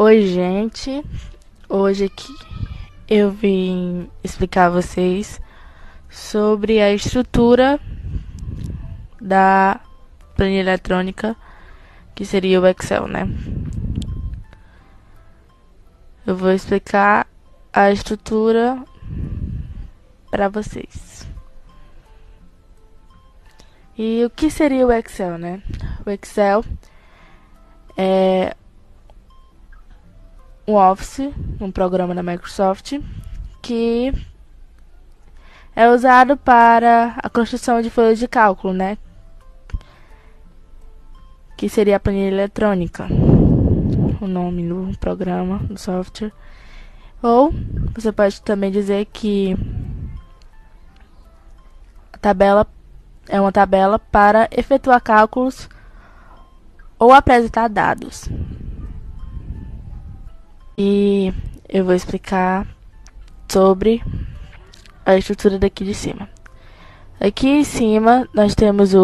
Oi, gente. Hoje aqui eu vim explicar a vocês sobre a estrutura da planilha eletrônica, que seria o Excel, né? Eu vou explicar a estrutura para vocês. E o que seria o Excel, né? O Excel é um Office, um programa da Microsoft, que é usado para a construção de folhas de cálculo, né? Que seria a planilha eletrônica, o nome do programa, do software. Ou você pode também dizer que a tabela é uma tabela para efetuar cálculos ou apresentar dados. E eu vou explicar sobre a estrutura daqui de cima. Aqui em cima nós temos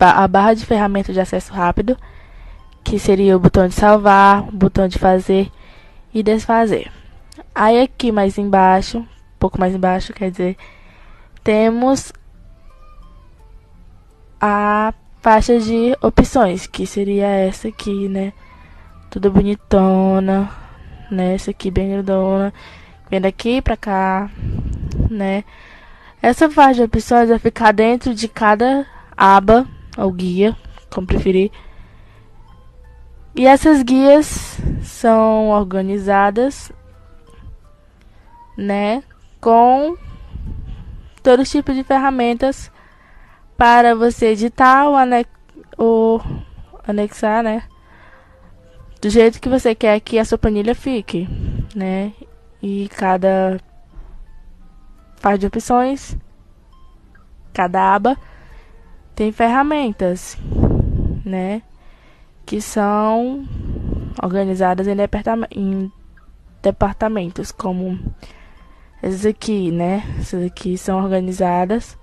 a barra de ferramentas de acesso rápido, que seria o botão de salvar, o botão de fazer e desfazer. Aí aqui mais embaixo, um pouco mais embaixo, quer dizer, temos a faixa de opções, que seria essa aqui, né? Tudo bonitona, né? Essa aqui bem grandona, vem daqui pra cá, né? Essa faixa de opções vai ficar dentro de cada aba ou guia, como preferir. E essas guias são organizadas, né, com todo tipo de ferramentas para você editar ou anexar, né, do jeito que você quer que a sua planilha fique, né? E cada parte de opções, cada aba tem ferramentas, né, que são organizadas em departamentos, como essas aqui, né? Essas aqui são organizadas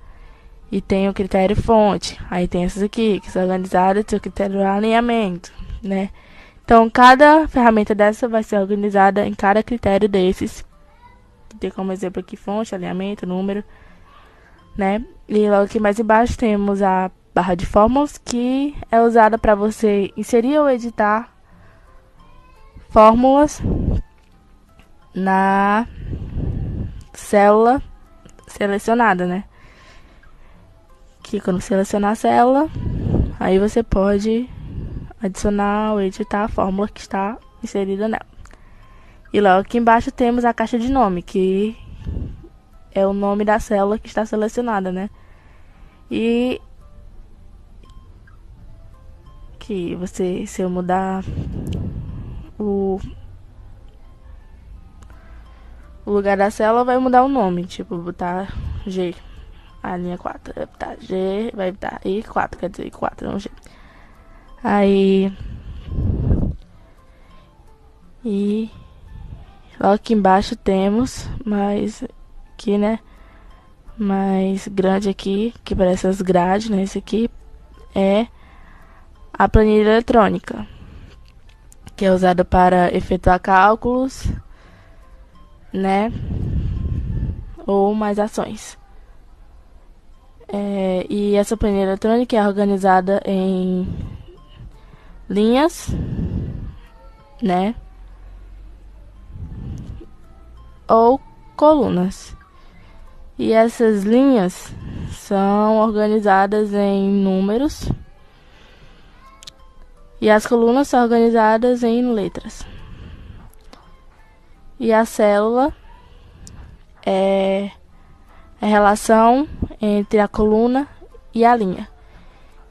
e tem o critério fonte. Aí tem essas aqui, que são organizadas e tem o critério alinhamento, né? Então, cada ferramenta dessa vai ser organizada em cada critério desses. Tem como exemplo aqui fonte, alinhamento, número, né? E logo aqui mais embaixo temos a barra de fórmulas, que é usada para você inserir ou editar fórmulas na célula selecionada, né? Que quando selecionar a célula, aí você pode adicionar ou editar a fórmula que está inserida nela. E logo aqui embaixo temos a caixa de nome, que é o nome da célula que está selecionada, né? E que se eu mudar o lugar da célula, vai mudar o nome. Tipo, botar G, a linha 4. Vai botar G, vai botar I4, quer dizer I4, não G. Aí. E logo aqui embaixo temos mais aqui, né? Mais grande aqui, que parece as grades, né? Esse aqui é a planilha eletrônica, que é usada para efetuar cálculos, né? Ou mais ações. E essa planilha eletrônica é organizada em linhas, né? Ou colunas. E essas linhas são organizadas em números. E as colunas são organizadas em letras. E a célula é a relação entre a coluna e a linha.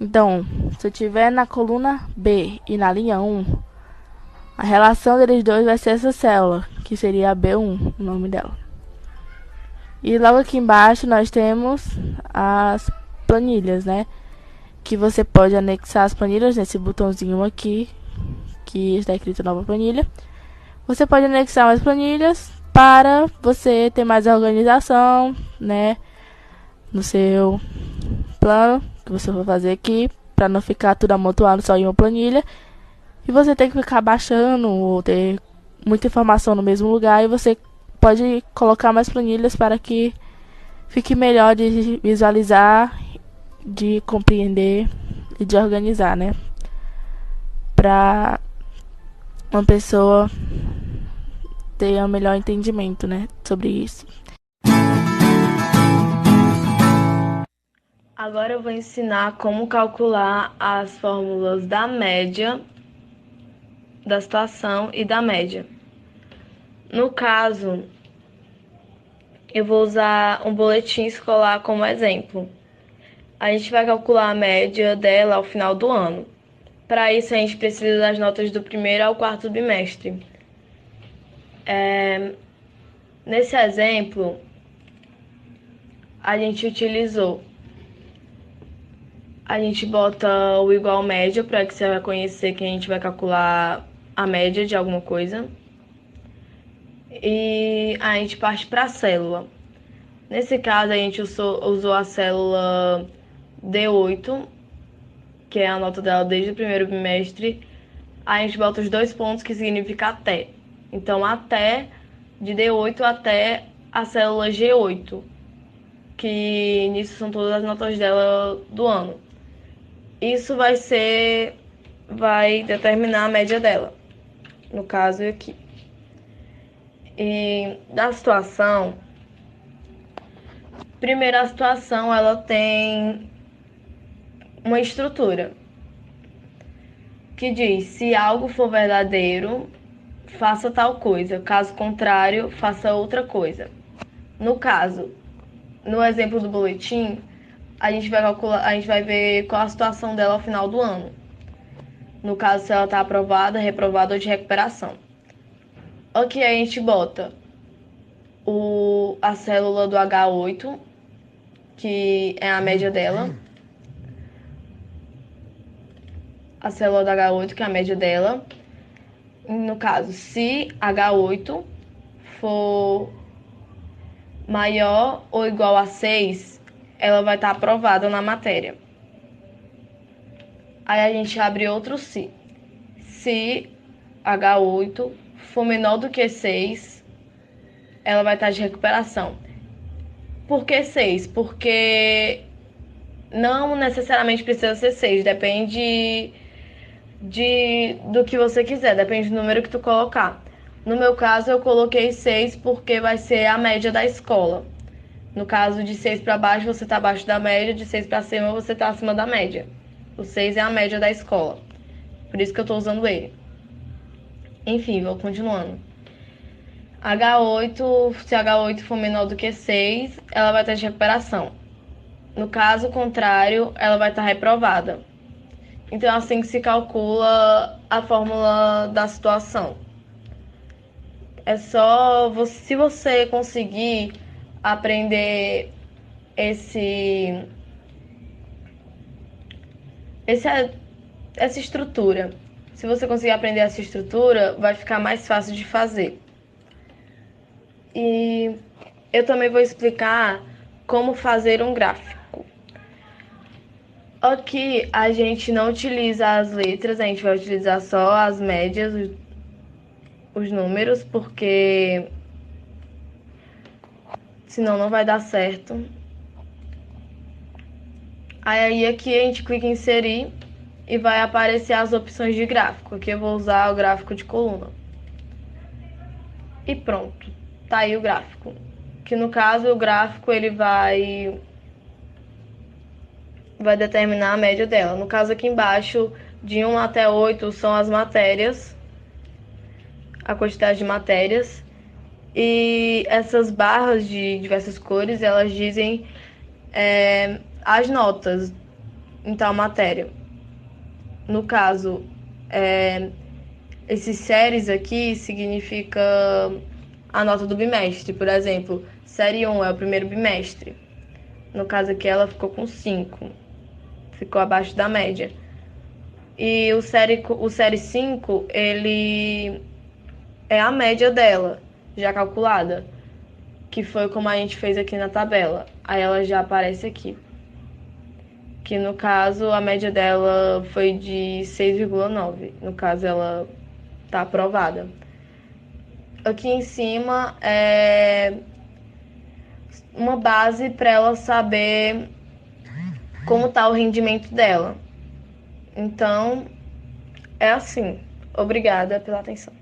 Então, se eu tiver na coluna B e na linha 1, a relação deles dois vai ser essa célula, que seria a B1, o nome dela. E logo aqui embaixo nós temos as planilhas, né? Que você pode anexar as planilhas nesse botãozinho aqui, que está escrito nova planilha. Você pode anexar mais planilhas para você ter mais organização, né, no seu plano que você vai fazer aqui, para não ficar tudo amontoado só em uma planilha. E você tem que ficar baixando ou ter muita informação no mesmo lugar, e você pode colocar mais planilhas para que fique melhor de visualizar, de compreender e de organizar, né? Para uma pessoa ter um melhor entendimento, né, sobre isso. Agora eu vou ensinar como calcular as fórmulas da média, da situação e da média. No caso, eu vou usar um boletim escolar como exemplo. A gente vai calcular a média dela ao final do ano. Para isso, a gente precisa das notas do primeiro ao quarto bimestre. Nesse exemplo, a gente utilizou. A gente bota o igual média para que você vai conhecer que a gente vai calcular a média de alguma coisa. E a gente parte para a célula. Nesse caso, a gente usou a célula D8, que é a nota dela desde o primeiro bimestre. A gente bota os 2 pontos que significa até. Então, até de D8 até a célula G8, que nisso são todas as notas dela do ano. Isso vai determinar a média dela, no caso aqui. E da situação, primeira situação, ela tem uma estrutura que diz: se algo for verdadeiro, faça tal coisa, caso contrário, faça outra coisa. No caso, no exemplo do boletim, a gente vai ver qual a situação dela ao final do ano. No caso, se ela está aprovada, reprovada ou de recuperação. Aqui a gente bota a célula do H8, que é a média dela. A célula do H8, que é a média dela. No caso, se H8 for maior ou igual a 6, ela vai estar aprovada na matéria. Aí a gente abre outro se. Se H8 for menor do que 6, ela vai estar de recuperação. Por que 6? Porque não necessariamente precisa ser 6, depende do que você quiser, depende do número que tu colocar. No meu caso, eu coloquei 6 porque vai ser a média da escola. No caso, de 6 para baixo, você está abaixo da média, de 6 para cima, você está acima da média. O 6 é a média da escola. Por isso que eu estou usando ele. Enfim, vou continuando. H8, se H8 for menor do que 6, ela vai estar de recuperação. No caso contrário, ela vai estar reprovada. Então, é assim que se calcula a fórmula da situação. É só, se você conseguir aprender esse, esse, essa estrutura, se você conseguir aprender essa estrutura, vai ficar mais fácil de fazer. E eu também vou explicar como fazer um gráfico. Aqui a gente não utiliza as letras, a gente vai utilizar só as médias, os números, porque senão não vai dar certo. Aí aqui a gente clica em inserir e vai aparecer as opções de gráfico. Aqui eu vou usar o gráfico de coluna. E pronto, tá aí o gráfico. Que no caso o gráfico ele vai determinar a média dela. No caso aqui embaixo, de 1 até 8 são as matérias, a quantidade de matérias. E essas barras de diversas cores, elas dizem as notas em tal matéria. No caso, esses séries aqui significa a nota do bimestre. Por exemplo, série 1 é o primeiro bimestre. No caso aqui ela ficou com 5. Ficou abaixo da média. E o série 5, ele é a média dela, já calculada. Que foi como a gente fez aqui na tabela. Aí ela já aparece aqui. que no caso a média dela foi de 6,9. No caso, ela está aprovada. Aqui em cima é uma base para ela saber como está o rendimento dela. Então, é assim. Obrigada pela atenção.